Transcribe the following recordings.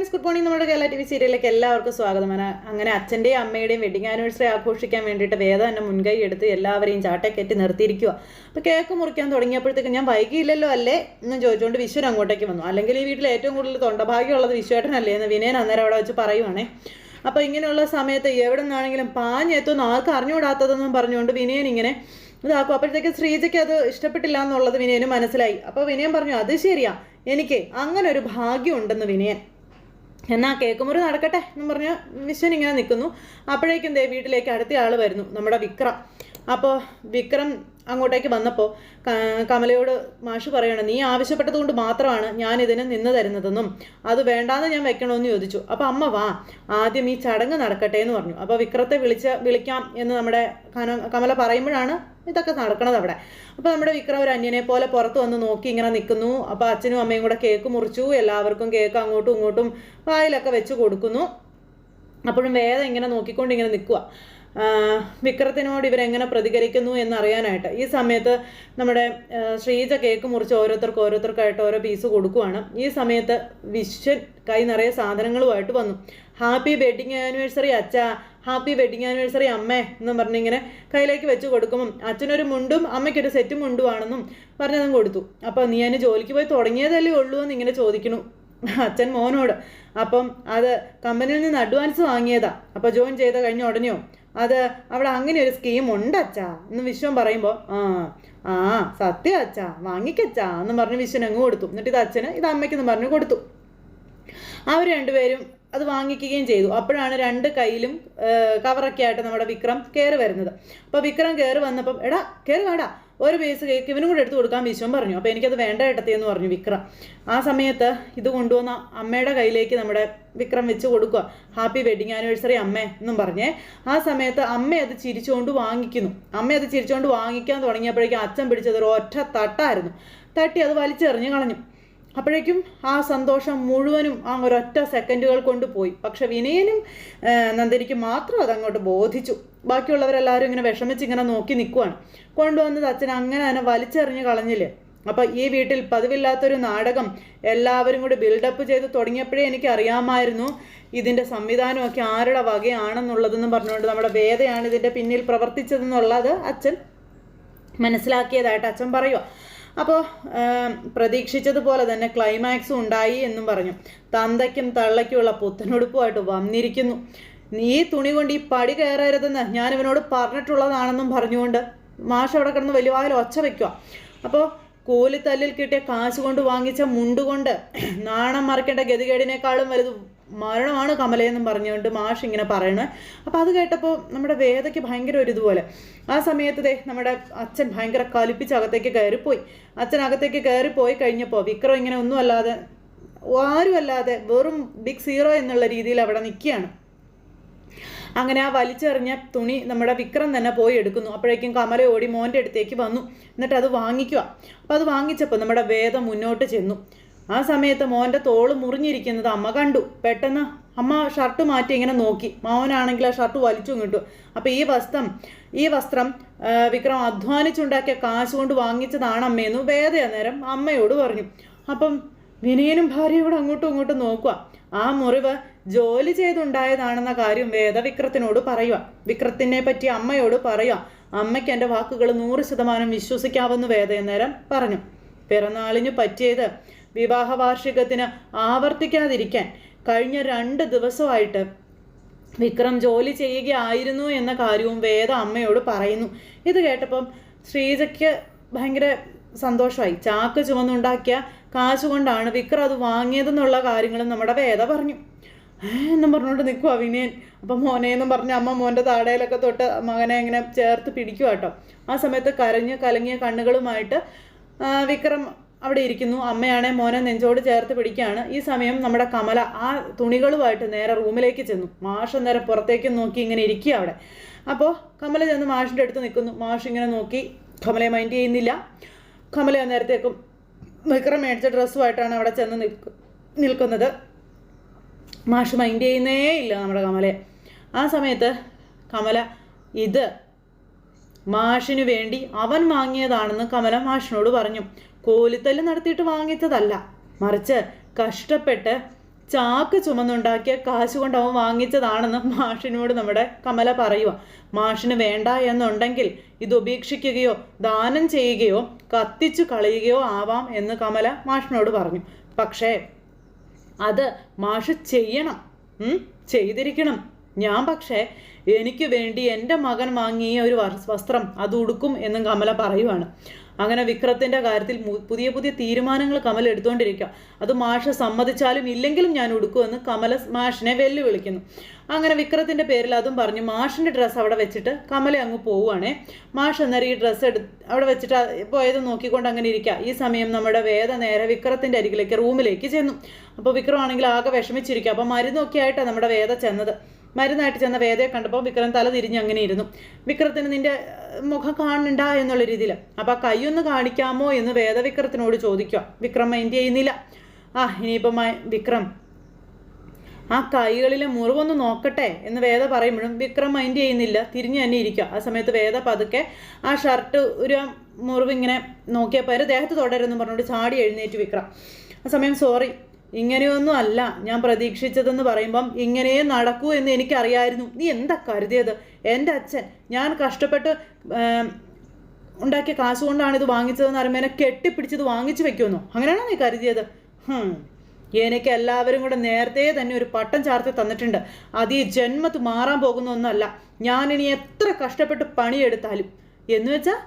Friends, good morning. നമ്മുടെ Kerala TV സീരിയലിലേക്ക് എല്ലാവർക്കും സ്വാഗതം. അങ്ങനെ അച്ഛൻ്റെയും അമ്മയുടെയും വെഡിങ് ആനിവേഴ്സറി ആഘോഷിക്കാൻ വേണ്ടിയിട്ട് വേദ തന്നെ മുൻകൈ എടുത്ത് എല്ലാവരെയും ചാട്ടക്കയറ്റി നിർത്തിയിരിക്കുക. അപ്പോൾ കേക്ക് മുറിക്കാൻ തുടങ്ങിയപ്പോഴത്തേക്ക് ഞാൻ വൈകിയില്ലല്ലോ അല്ലേ എന്ന് ചോദിച്ചുകൊണ്ട് വിശ്വൻ അങ്ങോട്ടേക്ക് വന്നു. അല്ലെങ്കിൽ ഈ വീട്ടിൽ ഏറ്റവും കൂടുതൽ തൊണ്ടഭാഗ്യമുള്ളത് വിശ്വേട്ടനല്ലേ എന്ന് വിനയൻ അന്നേരം അവിടെ വെച്ച് പറയുവാണേ. അപ്പോൾ ഇങ്ങനെയുള്ള സമയത്ത് എവിടെ നിന്നാണെങ്കിലും പാഞ്ഞെത്തുന്ന ആൾക്ക് അറിഞ്ഞുകൂടാത്തതെന്നും പറഞ്ഞുകൊണ്ട് വിനയൻ ഇങ്ങനെ ഇതാക്കും. അപ്പോഴത്തേക്ക് ശ്രീജയ്ക്ക് അത് ഇഷ്ടപ്പെട്ടില്ല എന്നുള്ളത് വിനയന് മനസ്സിലായി. അപ്പോൾ വിനയൻ പറഞ്ഞു, അത് ശരിയാ, എനിക്ക് അങ്ങനെ ഒരു ഭാഗ്യം ഉണ്ടെന്ന് വിനയൻ. എന്നാൽ കേക്ക് മുറി നടക്കട്ടെ എന്നും പറഞ്ഞ് വിശ്വൻ ഇങ്ങനെ നിൽക്കുന്നു. അപ്പോഴേക്കും വീട്ടിലേക്ക് അടുത്ത ആൾ വരുന്നു, നമ്മുടെ വിക്രം. അപ്പോൾ വിക്രം അങ്ങോട്ടേക്ക് വന്നപ്പോൾ കമലയോട് മാഷ് പറയണം, നീ ആവശ്യപ്പെട്ടത് കൊണ്ട് മാത്രമാണ് ഞാൻ ഇതിന് നിന്ന് തരുന്നതെന്നും അത് വേണ്ടാന്ന് ഞാൻ വെക്കണമെന്ന് ചോദിച്ചു. അപ്പോൾ അമ്മ വാ, ആദ്യം ഈ ചടങ്ങ് നടക്കട്ടെ എന്ന് പറഞ്ഞു. അപ്പോൾ വിക്രത്തെ വിളിക്കാം എന്ന് നമ്മുടെ കമല പറയുമ്പോഴാണ് ഇതൊക്കെ നടക്കണത് അവിടെ. അപ്പോൾ നമ്മുടെ വിക്രം ഒരു അന്യനെ പോലെ പുറത്ത് വന്ന് നോക്കി ഇങ്ങനെ നിൽക്കുന്നു. അപ്പോൾ അച്ഛനും അമ്മയും കൂടെ കേക്ക് മുറിച്ചു. എല്ലാവർക്കും കേക്ക് അങ്ങോട്ടും ഇങ്ങോട്ടും വായിലൊക്കെ വെച്ച് കൊടുക്കുന്നു. അപ്പോഴും വേദ ഇങ്ങനെ നോക്കിക്കൊണ്ട് ഇങ്ങനെ നിൽക്കുക, വിക്രത്തിനോട് ഇവരെങ്ങനെ പ്രതികരിക്കുന്നു എന്നറിയാനായിട്ട്. ഈ സമയത്ത് നമ്മുടെ ശ്രീജ കേക്ക് മുറിച്ച് ഓരോരുത്തർക്കായിട്ട് ഓരോ പീസ് കൊടുക്കുവാണ്. ഈ സമയത്ത് വിശ്വൻ കൈ നിറയെ സാധനങ്ങളുമായിട്ട് വന്നു. ഹാപ്പി വെഡിങ് ആനിവേഴ്സറി അച്ഛാ, ഹാപ്പി വെഡിങ് ആനിവേഴ്സറി അമ്മേ എന്നും പറഞ്ഞിങ്ങനെ കയ്യിലേക്ക് വെച്ച് കൊടുക്കുമ്പം അച്ഛനൊരു മുണ്ടും അമ്മയ്ക്കൊരു സെറ്റ് മുണ്ടുവാണെന്നും പറഞ്ഞതും കൊടുത്തു. അപ്പോൾ നീ അതിന് ജോലിക്ക് പോയി തുടങ്ങിയതല്ലേ ഉള്ളൂ എന്ന് ഇങ്ങനെ ചോദിക്കണു അച്ഛൻ മോനോട്. അപ്പം അത് കമ്പനിയിൽ നിന്ന് അഡ്വാൻസ് വാങ്ങിയതാ, അപ്പോൾ ജോയിൻ ചെയ്ത് കഴിഞ്ഞ ഉടനെയോ അത് അവിടെ അങ്ങനെ ഒരു സ്കീം ഉണ്ട് അച്ഛാ എന്ന് വിശ്വൻ പറയുമ്പോൾ ആ സത്യം അച്ഛാ, വാങ്ങിക്കച്ചാ എന്നും പറഞ്ഞ് വിശ്വൻ അങ്ങ് കൊടുത്തു. എന്നിട്ട് ഇത് അച്ഛന് ഇത് അമ്മയ്ക്കെന്ന് പറഞ്ഞു കൊടുത്തു. അവർ രണ്ടുപേരും അത് വാങ്ങിക്കുകയും ചെയ്തു. അപ്പോഴാണ് രണ്ട് കയ്യിലും കവറൊക്കെ ആയിട്ട് നമ്മുടെ വിക്രം കയറി വരുന്നത്. അപ്പോൾ വിക്രം കയറി വന്നപ്പം എടാ കയറി വേടാ, ഒരു പീസ് കേക്ക് ഇവനും കൂടെ എടുത്ത് കൊടുക്കാൻ വിശ്വൻ പറഞ്ഞു. അപ്പോൾ എനിക്കത് വേണ്ട ഏട്ടത്തി എന്ന് പറഞ്ഞു വിക്രം. ആ സമയത്ത് ഇത് കൊണ്ടുവന്ന അമ്മയുടെ കയ്യിലേക്ക് നമ്മുടെ വിക്രം വെച്ച് കൊടുക്കുക, ഹാപ്പി വെഡിങ് ആനിവേഴ്സറി അമ്മേ എന്നും പറഞ്ഞേ. ആ സമയത്ത് അമ്മ അത് ചിരിച്ചുകൊണ്ട് വാങ്ങിക്കുന്നു. അമ്മ അത് ചിരിച്ചുകൊണ്ട് വാങ്ങിക്കാൻ തുടങ്ങിയപ്പോഴേക്കും അച്ഛൻ പിടിച്ചത് ഒരു ഒറ്റ തട്ടായിരുന്നു. തട്ടി അത് വലിച്ചെറിഞ്ഞ് കളഞ്ഞു. അപ്പോഴേക്കും ആ സന്തോഷം മുഴുവനും ആ ഒരൊറ്റ സെക്കൻഡുകൾ കൊണ്ട് പോയി. പക്ഷെ വിനയനും നന്ദിനിക്കും മാത്രം അതങ്ങോട്ട് ബോധിച്ചു. ബാക്കിയുള്ളവരെല്ലാവരും ഇങ്ങനെ വിഷമിച്ച് ഇങ്ങനെ നോക്കി നിൽക്കുവാണ്. കൊണ്ടുവന്നത് അച്ഛൻ അങ്ങനെ തന്നെ വലിച്ചെറിഞ്ഞ് കളഞ്ഞില്ലേ. അപ്പം ഈ വീട്ടിൽ പതിവില്ലാത്തൊരു നാടകം എല്ലാവരും കൂടി ബിൽഡപ്പ് ചെയ്ത് തുടങ്ങിയപ്പോഴേ എനിക്ക് അറിയാമായിരുന്നു ഇതിൻ്റെ സംവിധാനമൊക്കെ ആരുടെ വകയാണെന്നുള്ളതെന്ന് പറഞ്ഞുകൊണ്ട് നമ്മുടെ വേദയാണ് ഇതിൻ്റെ പിന്നിൽ പ്രവർത്തിച്ചതെന്നുള്ളത് അച്ഛൻ മനസ്സിലാക്കിയതായിട്ട് അച്ഛൻ പറയുക. അപ്പോൾ പ്രതീക്ഷിച്ചതുപോലെ തന്നെ ക്ലൈമാക്സും ഉണ്ടായി എന്നും പറഞ്ഞു. തന്തയ്ക്കും തള്ളയ്ക്കുമുള്ള പുത്തനുടുപ്പുമായിട്ട് വന്നിരിക്കുന്നു. നീ തുണി കൊണ്ട് ഈ പടി കയറരുതെന്ന് ഞാൻ ഇവനോട് പറഞ്ഞിട്ടുള്ളതാണെന്നും പറഞ്ഞുകൊണ്ട് മാഷ് അവിടെ കിടന്ന് വലിയ വായിൽ ഒച്ച വയ്ക്കുക. അപ്പോൾ കൂലിത്തല്ലിൽ കിട്ടിയ കാശ് കൊണ്ട് വാങ്ങിച്ച മുണ്ടുകൊണ്ട് നാണം മറക്കേണ്ട ഗതികേടിനേക്കാളും വലുത് മരണമാണ് കമലയെന്നും പറഞ്ഞുകൊണ്ട് മാഷ് ഇങ്ങനെ പറയണേ. അപ്പോൾ അത് കേട്ടപ്പോൾ നമ്മുടെ വേദയ്ക്ക് ഭയങ്കര ഒരു ഇതുപോലെ. ആ സമയത്ത് നമ്മുടെ അച്ഛൻ ഭയങ്കര കലിപ്പിച്ച് അകത്തേക്ക് കയറിപ്പോയി. അച്ഛൻ അകത്തേക്ക് കയറിപ്പോയി കഴിഞ്ഞപ്പോൾ വിക്രം ഇങ്ങനെ ഒന്നുമല്ലാതെ ആരുമല്ലാതെ വെറും ബിഗ് സീറോ എന്നുള്ള രീതിയിൽ അവിടെ നിൽക്കുകയാണ്. അങ്ങനെ ആ വലിച്ചെറിഞ്ഞ തുണി നമ്മുടെ വിക്രം തന്നെ പോയി എടുക്കുന്നു. അപ്പോഴേക്കും കമല ഓടി മോൻ്റെ അടുത്തേക്ക് വന്നു. എന്നിട്ട് അത് വാങ്ങിക്കുക. അപ്പോൾ അത് വാങ്ങിച്ചപ്പോൾ നമ്മുടെ വേദ മുന്നോട്ട് ചെന്നു. ആ സമയത്ത് മോൻ്റെ തോള് മുറിഞ്ഞിരിക്കുന്നത് അമ്മ കണ്ടു. പെട്ടെന്ന് അമ്മ ഷർട്ട് മാറ്റി ഇങ്ങനെ നോക്കി. മോനാണെങ്കിൽ ആ ഷർട്ട് വലിച്ചു കിട്ടും. അപ്പോൾ ഈ വസ്ത്രം വിക്രം അധ്വാനിച്ചുണ്ടാക്കിയ കാശ് കൊണ്ട് വാങ്ങിച്ചതാണ് അമ്മയെന്ന് വേദ അന്നേരം അമ്മയോട് പറഞ്ഞു. അപ്പം വിനയനും ഭാര്യയും കൂടെ അങ്ങോട്ടും ഇങ്ങോട്ടും നോക്കുക. ആ മുറിവ് ജോലി ചെയ്തുണ്ടായതാണെന്ന കാര്യം വേദ വിക്രത്തിനോട് പറയുക. വിക്രത്തിനെ പറ്റി അമ്മയോട് പറയുക. അമ്മയ്ക്ക് എൻ്റെ വാക്കുകൾ 100% വിശ്വസിക്കാമെന്ന് വേദ അന്നേരം പറഞ്ഞു. പിറന്നാളിന് പറ്റിയത് വിവാഹ വാർഷികത്തിന് ആവർത്തിക്കാതിരിക്കാൻ കഴിഞ്ഞ 2 ദിവസമായിട്ട് വിക്രം ജോലി ചെയ്യുകയായിരുന്നു എന്ന കാര്യവും വേദ അമ്മയോട് പറയുന്നു. ഇത് കേട്ടപ്പം ശ്രീജയ്ക്ക് ഭയങ്കര സന്തോഷമായി. ചാക്ക് ചുമന്നുണ്ടാക്കിയ കാശ് കൊണ്ടാണ് വിക്രം അത് വാങ്ങിയതെന്നുള്ള കാര്യങ്ങളും നമ്മുടെ വേദ പറഞ്ഞു. എന്നും പറഞ്ഞുകൊണ്ട് നിൽക്കുക വിനയൻ. അപ്പം മോനെന്നും പറഞ്ഞ് അമ്മ മോൻ്റെ താടയിലൊക്കെ തൊട്ട് മകനെ ഇങ്ങനെ ചേർത്ത് പിടിക്കുക കേട്ടോ. ആ സമയത്ത് കരഞ്ഞ് കലങ്ങിയ കണ്ണുകളുമായിട്ട് വിക്രം അവിടെ ഇരിക്കുന്നു. അമ്മയാണെ മോനെ നെഞ്ചോട് ചേർത്ത് പിടിക്കുകയാണ്. ഈ സമയം നമ്മുടെ കമല ആ തുണികളുമായിട്ട് നേരെ റൂമിലേക്ക് ചെന്നു. മാഷ് നേരെ പുറത്തേക്ക് നോക്കി ഇങ്ങനെ ഇരിക്കുക അവിടെ. അപ്പോൾ കമല ചെന്ന് മാഷിൻ്റെ അടുത്ത് നിൽക്കുന്നു. മാഷ് ഇങ്ങനെ നോക്കി കമലയെ മൈൻഡ് ചെയ്യുന്നില്ല. കമല നേരത്തേക്കും വിക്രം മേടിച്ച ഡ്രസ്സുമായിട്ടാണ് അവിടെ ചെന്ന് നിൽക്കുന്നത്. മാഷ് മൈൻഡ് ചെയ്യുന്നേ ഇല്ല നമ്മുടെ കമലയെ. ആ സമയത്ത് കമല ഇത് മാഷിനു വേണ്ടി അവൻ വാങ്ങിയതാണെന്ന് കമല മാഷിനോട് പറഞ്ഞു. കോലിത്തല്ല് നടത്തിയിട്ട് വാങ്ങിച്ചതല്ല, മറിച്ച് കഷ്ടപ്പെട്ട് ചാക്ക് ചുമന്നുണ്ടാക്കിയ കാശ് കൊണ്ട് അവൻ വാങ്ങിച്ചതാണെന്ന് മാഷിനോട് നമ്മുടെ കമല പറയുക. മാഷിന് വേണ്ട എന്നുണ്ടെങ്കിൽ ഇത് ഉപേക്ഷിക്കുകയോ ദാനം ചെയ്യുകയോ കത്തിച്ചു കളയുകയോ ആവാം എന്ന് കമല മാഷിനോട് പറഞ്ഞു. പക്ഷേ അത് മാഷ് ചെയ്യണം, ചെയ്തിരിക്കണം. ഞാൻ പക്ഷേ എനിക്ക് വേണ്ടി എൻ്റെ മകൻ വാങ്ങിയ ഒരു വസ്ത്രം അത് ഉടുക്കും എന്നും കമല പറയുവാണ്. അങ്ങനെ വിക്രത്തിൻ്റെ കാര്യത്തിൽ പുതിയ പുതിയ തീരുമാനങ്ങൾ കമല എടുത്തുകൊണ്ടിരിക്കുക. അത് മാഷ് സമ്മതിച്ചാലും ഇല്ലെങ്കിലും ഞാൻ ഉടുക്കുമെന്ന് കമല മാഷിനെ വെല്ലുവിളിക്കുന്നു. അങ്ങനെ വിക്രത്തിൻ്റെ പേരിൽ അതും പറഞ്ഞു മാഷിൻ്റെ ഡ്രസ്സ് അവിടെ വെച്ചിട്ട് കമല അങ്ങ് പോവുകയാണേ. മാഷ് അന്നേരം ഈ ഡ്രസ്സ് അവിടെ വെച്ചിട്ട് പോയത് നോക്കിക്കൊണ്ട് അങ്ങനെ ഇരിക്കുക. ഈ സമയം നമ്മുടെ വേദ നേരെ വിക്രത്തിൻ്റെ അരികിലേക്ക് റൂമിലേക്ക് ചെന്നു. അപ്പോൾ വിക്രമാണെങ്കിൽ ആകെ വിഷമിച്ചിരിക്കുക. അപ്പോൾ മരുന്നൊക്കെ ആയിട്ടാണ് നമ്മുടെ വേദ ചെന്നത്. മരുന്നായിട്ട് ചെന്ന വേദയെ കണ്ടപ്പോൾ വിക്രം തല തിരിഞ്ഞ് അങ്ങനെ ഇരുന്നു. വിക്രത്തിന് നിന്റെ മുഖം കാണണ്ട എന്നുള്ള രീതിയിൽ. അപ്പോൾ ആ കൈയൊന്ന് കാണിക്കാമോ എന്ന് വേദ വിക്രത്തിനോട് ചോദിക്കുക. വിക്രം മൈൻഡ് ചെയ്യുന്നില്ല. ഇനിയിപ്പം വിക്രം ആ കൈകളിലെ മുറിവൊന്ന് നോക്കട്ടെ എന്ന് വേദ പറയുമ്പോഴും വിക്രം മൈൻഡ് ചെയ്യുന്നില്ല, തിരിഞ്ഞു തന്നെ ഇരിക്കുക. ആ സമയത്ത് വേദ പതുക്കെ ആ ഷർട്ട് ഒരു മുറിവ് ഇങ്ങനെ നോക്കിയപ്പോൾ ദേഹത്ത് തുടരുന്നു പറഞ്ഞുകൊണ്ട് ചാടി എഴുന്നേറ്റ് വിക്രം. ആ സമയം സോറി, ഇങ്ങനെയൊന്നും അല്ല ഞാൻ പ്രതീക്ഷിച്ചതെന്ന് പറയുമ്പം ഇങ്ങനെ നടക്കൂ എന്ന് എനിക്കറിയായിരുന്നു. നീ എന്താ കരുതിയത്? എൻ്റെ അച്ഛൻ ഞാൻ കഷ്ടപ്പെട്ട് ഉണ്ടാക്കിയ കാശ് കൊണ്ടാണ് ഇത് വാങ്ങിച്ചതെന്ന് അറിയുമ്പോൾ എന്നെ കെട്ടിപ്പിടിച്ചത് വാങ്ങിച്ചു വെക്കുമെന്നോ? അങ്ങനെയാണോ നീ കരുതിയത്? എനിക്ക് എല്ലാവരും കൂടെ നേരത്തെ തന്നെ ഒരു പട്ടം ചാർത്തി തന്നിട്ടുണ്ട്. അത് ഈ ജന്മത്ത് മാറാൻ പോകുന്ന ഒന്നല്ല. ഞാനിനി എത്ര കഷ്ടപ്പെട്ട് പണിയെടുത്താലും എന്ന് വെച്ചാൽ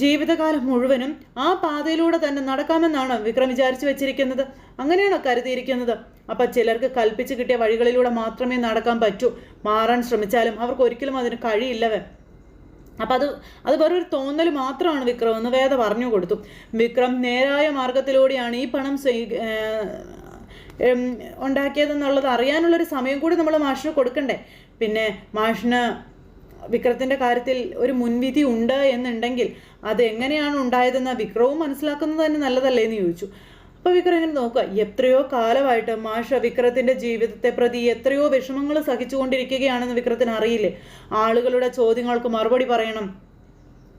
ജീവിതകാലം മുഴുവനും ആ പാതയിലൂടെ തന്നെ നടക്കാമെന്നാണ് വിക്രം വിചാരിച്ചു വെച്ചിരിക്കുന്നത്. അങ്ങനെയാണോ കരുതിയിരിക്കുന്നത്? അപ്പം ചിലർക്ക് കൽപ്പിച്ച് കിട്ടിയ വഴികളിലൂടെ മാത്രമേ നടക്കാൻ പറ്റൂ. മാറാൻ ശ്രമിച്ചാലും അവർക്ക് ഒരിക്കലും അതിന് കഴിയില്ലവേ. അപ്പം അത് വേറൊരു തോന്നൽ മാത്രമാണ് വിക്രം എന്ന് വേദ പറഞ്ഞു കൊടുത്തു. വിക്രം നേരായ മാർഗത്തിലൂടെയാണ് ഈ പണം ഉണ്ടാക്കിയതെന്നുള്ളത് അറിയാനുള്ളൊരു സമയം കൂടി നമ്മൾ മാഷിന് കൊടുക്കണ്ടേ. പിന്നെ മാഷിന് വിക്രത്തിൻ്റെ കാര്യത്തിൽ ഒരു മുൻവിധി ഉണ്ട് എന്നുണ്ടെങ്കിൽ അത് എങ്ങനെയാണ് ഉണ്ടായതെന്ന് വിക്രവും മനസ്സിലാക്കുന്നത് തന്നെ നല്ലതല്ലേ എന്ന് ചോദിച്ചു. അപ്പോൾ വിക്രം ഇങ്ങനെ നോക്കുക, എത്രയോ കാലമായിട്ട് മാഷ വിക്രത്തിൻ്റെ ജീവിതത്തെ പ്രതി എത്രയോ വിഷമങ്ങൾ സഹിച്ചുകൊണ്ടിരിക്കുകയാണെന്ന് വിക്രത്തിന് അറിയില്ലേ. ആളുകളുടെ ചോദ്യങ്ങൾക്ക് മറുപടി പറയണം.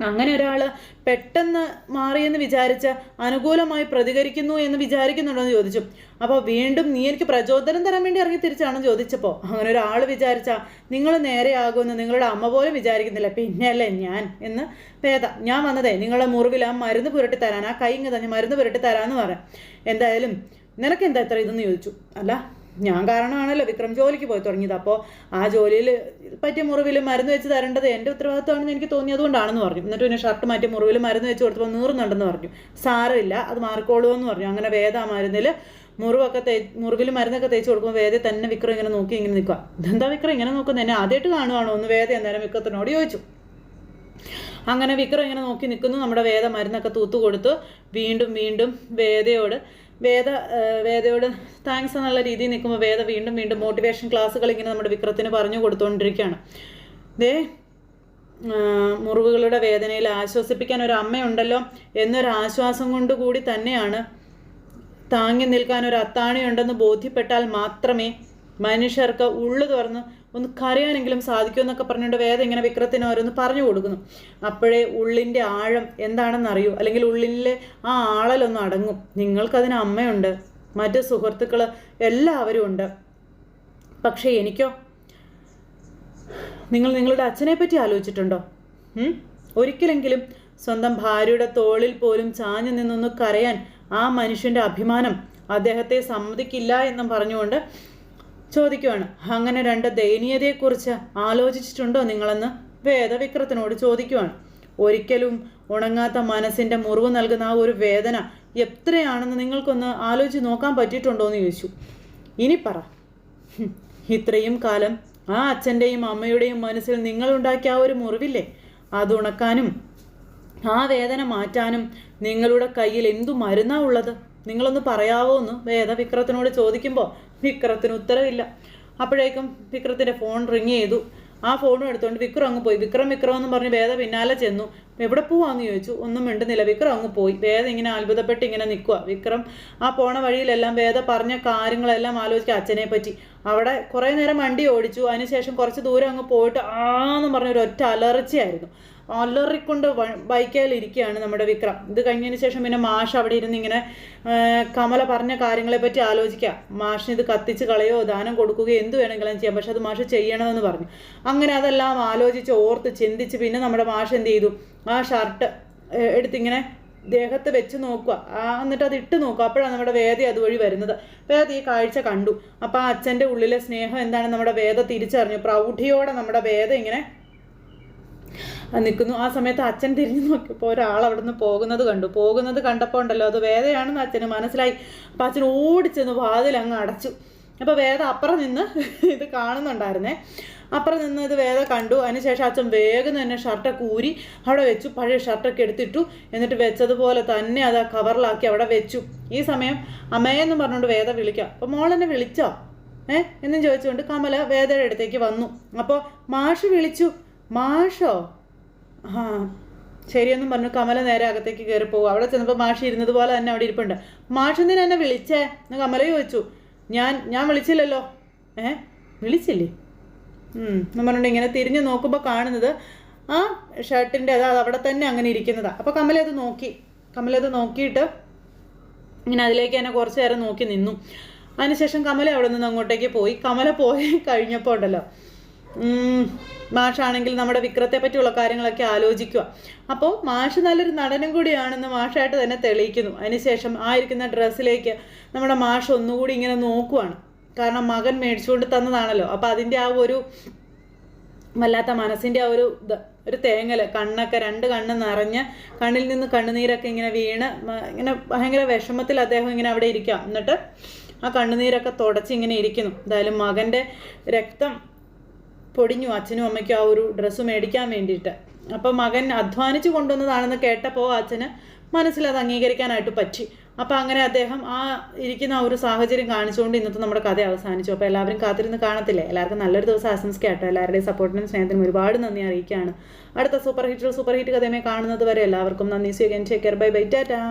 അങ്ങനെ ഒരാൾ പെട്ടെന്ന് മാറിയെന്ന് വിചാരിച്ച് അനുകൂലമായി പ്രതികരിക്കുന്നു എന്ന് വിചാരിക്കുന്നുണ്ടോ എന്ന് ചോദിച്ചു. അപ്പോൾ വീണ്ടും നീ എനിക്ക് പ്രചോദനം തരാൻ വേണ്ടി ഇറങ്ങി തിരിച്ചാണെന്ന് ചോദിച്ചപ്പോൾ അങ്ങനെ ഒരാൾ വിചാരിച്ചാൽ നിങ്ങൾ നേരെയാകുമെന്ന് നിങ്ങളുടെ അമ്മ പോലും വിചാരിക്കുന്നില്ല. പിന്നെയല്ലേ ഞാൻ എന്ന് വേദ. ഞാൻ വന്നതേ നിങ്ങളുടെ മുറിവിൽ ആ മരുന്ന് പുരട്ടി തരാൻ, ആ കൈ ഇങ്ങ് തന്നെ മരുന്ന് പുരട്ടി തരാമെന്ന് പറയാം. എന്തായാലും നിനക്കെന്താ എത്ര ഇതെന്ന് ചോദിച്ചു. അല്ല ഞാൻ കാരണമാണല്ലോ വിക്രം ജോലിക്ക് പോയി തുടങ്ങിയത്. അപ്പോൾ ആ ജോലിയിൽ പറ്റിയ മുറിവിൽ മരുന്ന് വെച്ച് തരേണ്ടത് എൻ്റെ ഉത്തരവാദിത്തമാണെന്ന് എനിക്ക് തോന്നിയതുകൊണ്ടാണെന്ന് പറഞ്ഞു. എന്നിട്ട് പിന്നെ ഷർട്ട് മാറ്റി മുറിവിൽ മരുന്ന് വെച്ച് കൊടുത്തപ്പോൾ നീറുന്നുണ്ടെന്ന് പറഞ്ഞു. സാരമില്ല, അത് മാറിക്കോളൂ എന്ന് പറഞ്ഞു. അങ്ങനെ വേദ ആ മരുന്നിൽ മുറിവിൽ മരുന്നൊക്കെ തേച്ച് കൊടുക്കുമ്പോൾ വേദ തന്നെ വിക്രം ഇങ്ങനെ നോക്കി ഇങ്ങനെ നിൽക്കുക. ഇതെന്താ വിക്രം ഇങ്ങനെ നോക്കുന്നത്, എന്നെ ആദ്യമായിട്ട് കാണുവാണോ എന്ന് വേദ അന്നേരം വിക്രത്തിനോട് ചോദിച്ചു. അങ്ങനെ വിക്രം ഇങ്ങനെ നോക്കി നിൽക്കുന്നു. നമ്മുടെ വേദ മരുന്നൊക്കെ തൂത്തു കൊടുത്തു. വീണ്ടും വീണ്ടും വേദയോട് താങ്ക്സ് എന്നുള്ള രീതിയിൽ നിൽക്കുമ്പോൾ വേദ വീണ്ടും വീണ്ടും മോട്ടിവേഷൻ ക്ലാസ്സുകൾ ഇങ്ങനെ നമ്മുടെ വിക്രത്തിന് പറഞ്ഞു കൊടുത്തുകൊണ്ടിരിക്കുകയാണ്. മുറിവുകളുടെ വേദനയിൽ ആശ്വസിപ്പിക്കാൻ ഒരു അമ്മയുണ്ടല്ലോ എന്നൊരു ആശ്വാസം കൊണ്ട് കൂടി തന്നെയാണ് താങ്ങി നിൽക്കാൻ ഒരു അത്താണിയുണ്ടെന്ന് ബോധ്യപ്പെട്ടാൽ മാത്രമേ മനുഷ്യർക്ക് ഉള്ളു തുറന്ന് ഒന്ന് കരയാനെങ്കിലും സാധിക്കുമെന്നൊക്കെ പറഞ്ഞുകൊണ്ട് വേദ ഇങ്ങനെ വിക്രത്തിന് ഓരോന്ന് പറഞ്ഞു കൊടുക്കുന്നു. അപ്പോഴേ ഉള്ളിൻ്റെ ആഴം എന്താണെന്നറിയൂ, അല്ലെങ്കിൽ ഉള്ളിലെ ആ ആളലൊന്നും അടങ്ങും. നിങ്ങൾക്കതിന് അമ്മയുണ്ട്, മറ്റ് സുഹൃത്തുക്കൾ എല്ലാവരും ഉണ്ട്. പക്ഷേ എനിക്കോ? നിങ്ങളുടെ അച്ഛനെ പറ്റി ആലോചിച്ചിട്ടുണ്ടോ? ഒരിക്കലെങ്കിലും സ്വന്തം ഭാര്യയുടെ തോളിൽ പോലും ചാഞ്ഞു നിന്നൊന്ന് കരയാൻ ആ മനുഷ്യൻ്റെ അഭിമാനം അദ്ദേഹത്തെ സമ്മതിക്കില്ല എന്നും പറഞ്ഞുകൊണ്ട് ചോദിക്കുവാണ്. അങ്ങനെ രണ്ട് ദയനീയതയെക്കുറിച്ച് ആലോചിച്ചിട്ടുണ്ടോ നിങ്ങളെന്ന് വേദ വിക്രത്തിനോട് ചോദിക്കുവാണ്. ഒരിക്കലും ഉണങ്ങാത്ത മനസ്സിൻ്റെ മുറിവ് നൽകുന്ന ആ ഒരു വേദന എത്രയാണെന്ന് നിങ്ങൾക്കൊന്ന് ആലോചിച്ച് നോക്കാൻ പറ്റിയിട്ടുണ്ടോ എന്ന് ചോദിച്ചു. ഇനി പറ, ഇത്രയും കാലം ആ അച്ഛൻ്റെയും അമ്മയുടെയും മനസ്സിൽ നിങ്ങളുണ്ടാക്കിയ ആ ഒരു മുറിവില്ലേ, അത് ഉണക്കാനും ആ വേദന മാറ്റാനും നിങ്ങളുടെ കയ്യിൽ എന്തു മരുന്നാ ഉള്ളത്? നിങ്ങളൊന്ന് പറയാവോ എന്ന് വേദ വിക്രത്തിനോട് ചോദിക്കുമ്പോൾ വിക്രത്തിന് ഉത്തരവില്ല. അപ്പോഴേക്കും വിക്രത്തിൻ്റെ ഫോൺ റിങ് ചെയ്തു. ആ ഫോണും എടുത്തുകൊണ്ട് വിക്രം അങ്ങ് പോയി. വിക്രം എന്ന് പറഞ്ഞ് വേദ പിന്നാലെ ചെന്നു. എവിടെ പോവാന്ന് ചോദിച്ചു. ഒന്നും മിണ്ടുന്നില്ല. വിക്രം അങ്ങ് പോയി. വേദ ഇങ്ങനെ അത്ഭുതപ്പെട്ട് ഇങ്ങനെ നിൽക്കുക. വിക്രം ആ പോണ വഴിയിലെല്ലാം വേദ പറഞ്ഞ കാര്യങ്ങളെല്ലാം ആലോചിക്കുക അച്ഛനെ പറ്റി. അവിടെ കുറേ നേരം വണ്ടി ഓടിച്ചു. അതിനുശേഷം കുറച്ച് ദൂരം അങ്ങ് പോയിട്ട് ആന്നും പറഞ്ഞൊരു ഒറ്റ അലർച്ചയായിരുന്നു. അലറിക്കൊണ്ട് ബൈക്കേലിരിക്കുകയാണ് നമ്മുടെ വിക്രം. ഇത് കഴിഞ്ഞതിന് ശേഷം പിന്നെ മാഷ് അവിടെ ഇരുന്ന് ഇങ്ങനെ കമല പറഞ്ഞ കാര്യങ്ങളെ പറ്റി ആലോചിക്കുക. മാഷിന് ഇത് കത്തിച്ച് കളയോ ദാനം കൊടുക്കുകയോ എന്ത് വേണമെങ്കിലും ചെയ്യാം, പക്ഷെ അത് മാഷ് ചെയ്യണമെന്ന് പറഞ്ഞു. അങ്ങനെ അതെല്ലാം ആലോചിച്ച് ഓർത്ത് ചിന്തിച്ച് പിന്നെ നമ്മുടെ മാഷ് എന്ത് ചെയ്തു, ആ ഷർട്ട് എടുത്തിങ്ങനെ ദേഹത്ത് വെച്ച് നോക്കുക. എന്നിട്ട് അത് ഇട്ട് നോക്കുക. അപ്പോഴാണ് നമ്മുടെ വേദ അതുവഴി വരുന്നത്. വേദ ഈ കാഴ്ച കണ്ടു. അപ്പോൾ ആ അച്ഛൻ്റെ ഉള്ളിലെ സ്നേഹം എന്താണ് നമ്മുടെ വേദ തിരിച്ചറിഞ്ഞു. പ്രൗഢിയോടെ നമ്മുടെ വേദ ഇങ്ങനെ നിൽക്കുന്നു. ആ സമയത്ത് അച്ഛൻ തിരിഞ്ഞു നോക്കിയപ്പോൾ ഒരാൾ അവിടെ നിന്ന് പോകുന്നത് കണ്ടപ്പോൾ ഉണ്ടല്ലോ അത് വേദയാണെന്ന് അച്ഛന് മനസ്സിലായി. അപ്പം അച്ഛൻ ഓടിച്ചെന്ന് വാതിൽ അങ്ങ് അടച്ചു. അപ്പോൾ വേദ അപ്പുറം നിന്ന് ഇത് കാണുന്നുണ്ടായിരുന്നേ. അപ്പുറം നിന്ന് ഇത് വേദ കണ്ടു. അതിനുശേഷം അച്ഛൻ വേഗം തന്നെ ഷർട്ടൊക്കെ ഊരി അവിടെ വെച്ചു. പഴയ ഷർട്ടൊക്കെ എടുത്തിട്ടു. എന്നിട്ട് വെച്ചതുപോലെ തന്നെ അത് കവറിലാക്കി അവിടെ വെച്ചു. ഈ സമയം അമ്മയെന്ന് പറഞ്ഞുകൊണ്ട് വേദ വിളിക്കാം. അപ്പോൾ മോളെന്നെ വിളിച്ചോ എന്നും ചോദിച്ചുകൊണ്ട് കമല വേദയുടെ അടുത്തേക്ക് വന്നു. അപ്പോൾ മാഷ് വിളിച്ചു. മാഷോ? ആ ശരിയെന്നും പറഞ്ഞു കമല നേരെ അകത്തേക്ക് കയറി പോകും. അവിടെ ചെന്നപ്പോൾ മാഷ് ഇരുന്നത് പോലെ തന്നെ അവിടെ ഇരിപ്പുണ്ട്. മാഷ് എന്തിനാ എന്നെ വിളിച്ചേ എന്ന് കമല ചോദിച്ചു. ഞാൻ വിളിച്ചില്ലല്ലോ. വിളിച്ചില്ലേ എന്ന് പറഞ്ഞിട്ട് ഇങ്ങനെ തിരിഞ്ഞ് നോക്കുമ്പോൾ കാണുന്നത് ആ ഷർട്ടിൻ്റെ അത് അവിടെ തന്നെ അങ്ങനെ ഇരിക്കുന്നതാണ്. അപ്പോൾ കമല അത് നോക്കിയിട്ട് ഇങ്ങനെ അതിലേക്ക് തന്നെ കുറച്ച് നേരം നോക്കി നിന്നു. അതിനുശേഷം കമല അവിടെ നിന്ന് അങ്ങോട്ടേക്ക് പോയി. കമല പോയി കഴിഞ്ഞപ്പോൾ ഉണ്ടല്ലോ മാഷാണെങ്കിൽ നമ്മുടെ വിക്രത്തെ പറ്റിയുള്ള കാര്യങ്ങളൊക്കെ ആലോചിക്കുക. അപ്പോൾ മാഷ് നല്ലൊരു നടനും കൂടിയാണെന്ന് മാഷായിട്ട് തന്നെ തെളിയിക്കുന്നു. അതിനുശേഷം ആയിരിക്കുന്ന ഡ്രസ്സിലേക്ക് നമ്മുടെ മാഷ് ഒന്നുകൂടി ഇങ്ങനെ നോക്കുവാണ്. കാരണം മകൻ മേടിച്ചുകൊണ്ട് തന്നതാണല്ലോ. അപ്പോൾ അതിൻ്റെ ആ ഒരു വല്ലാത്ത മനസ്സിൻ്റെ ആ ഒരു തേങ്ങൽ, കണ്ണൊക്കെ 2 കണ്ണ് നിറഞ്ഞ് കണ്ണിൽ നിന്ന് കണ്ണുനീരൊക്കെ ഇങ്ങനെ വീണ് ഇങ്ങനെ ഭയങ്കര വിഷമത്തിൽ അദ്ദേഹം ഇങ്ങനെ അവിടെ ഇരിക്കാം. എന്നിട്ട് ആ കണ്ണുനീരൊക്കെ തുടച്ച് ഇങ്ങനെ ഇരിക്കുന്നു. എന്തായാലും മകൻ്റെ രക്തം പൊടിഞ്ഞു അച്ഛനും അമ്മയ്ക്കും ആ ഒരു ഡ്രസ്സ് മേടിക്കാൻ വേണ്ടിയിട്ട്. അപ്പോൾ മകൻ അധ്വാനിച്ച് കൊണ്ടുവന്നതാണെന്ന് കേട്ടപ്പോൾ അച്ഛന് മനസ്സിലത് അംഗീകരിക്കാനായിട്ട് പറ്റി. അപ്പോൾ അങ്ങനെ അദ്ദേഹം ആ ഇരിക്കുന്ന ആ ഒരു സാഹചര്യം കാണിച്ചുകൊണ്ട് ഇന്നത്തെ നമ്മുടെ കഥ അവസാനിച്ചു. അപ്പോൾ എല്ലാവരും കാത്തിരുന്ന് കാണത്തില്ലേ. എല്ലാവർക്കും നല്ലൊരു ദിവസം ആശംസിക്കാട്ടോ. എല്ലാവരുടെയും സപ്പോർട്ടിനും സ്നേഹത്തിനും ഒരുപാട് നന്ദി അറിയിക്കുകയാണ്. അടുത്ത സൂപ്പർ ഹിറ്റ് കഥയുമായി കാണുന്നത് വരെ എല്ലാവർക്കും നന്ദി. So again take care. Bye bye Tata.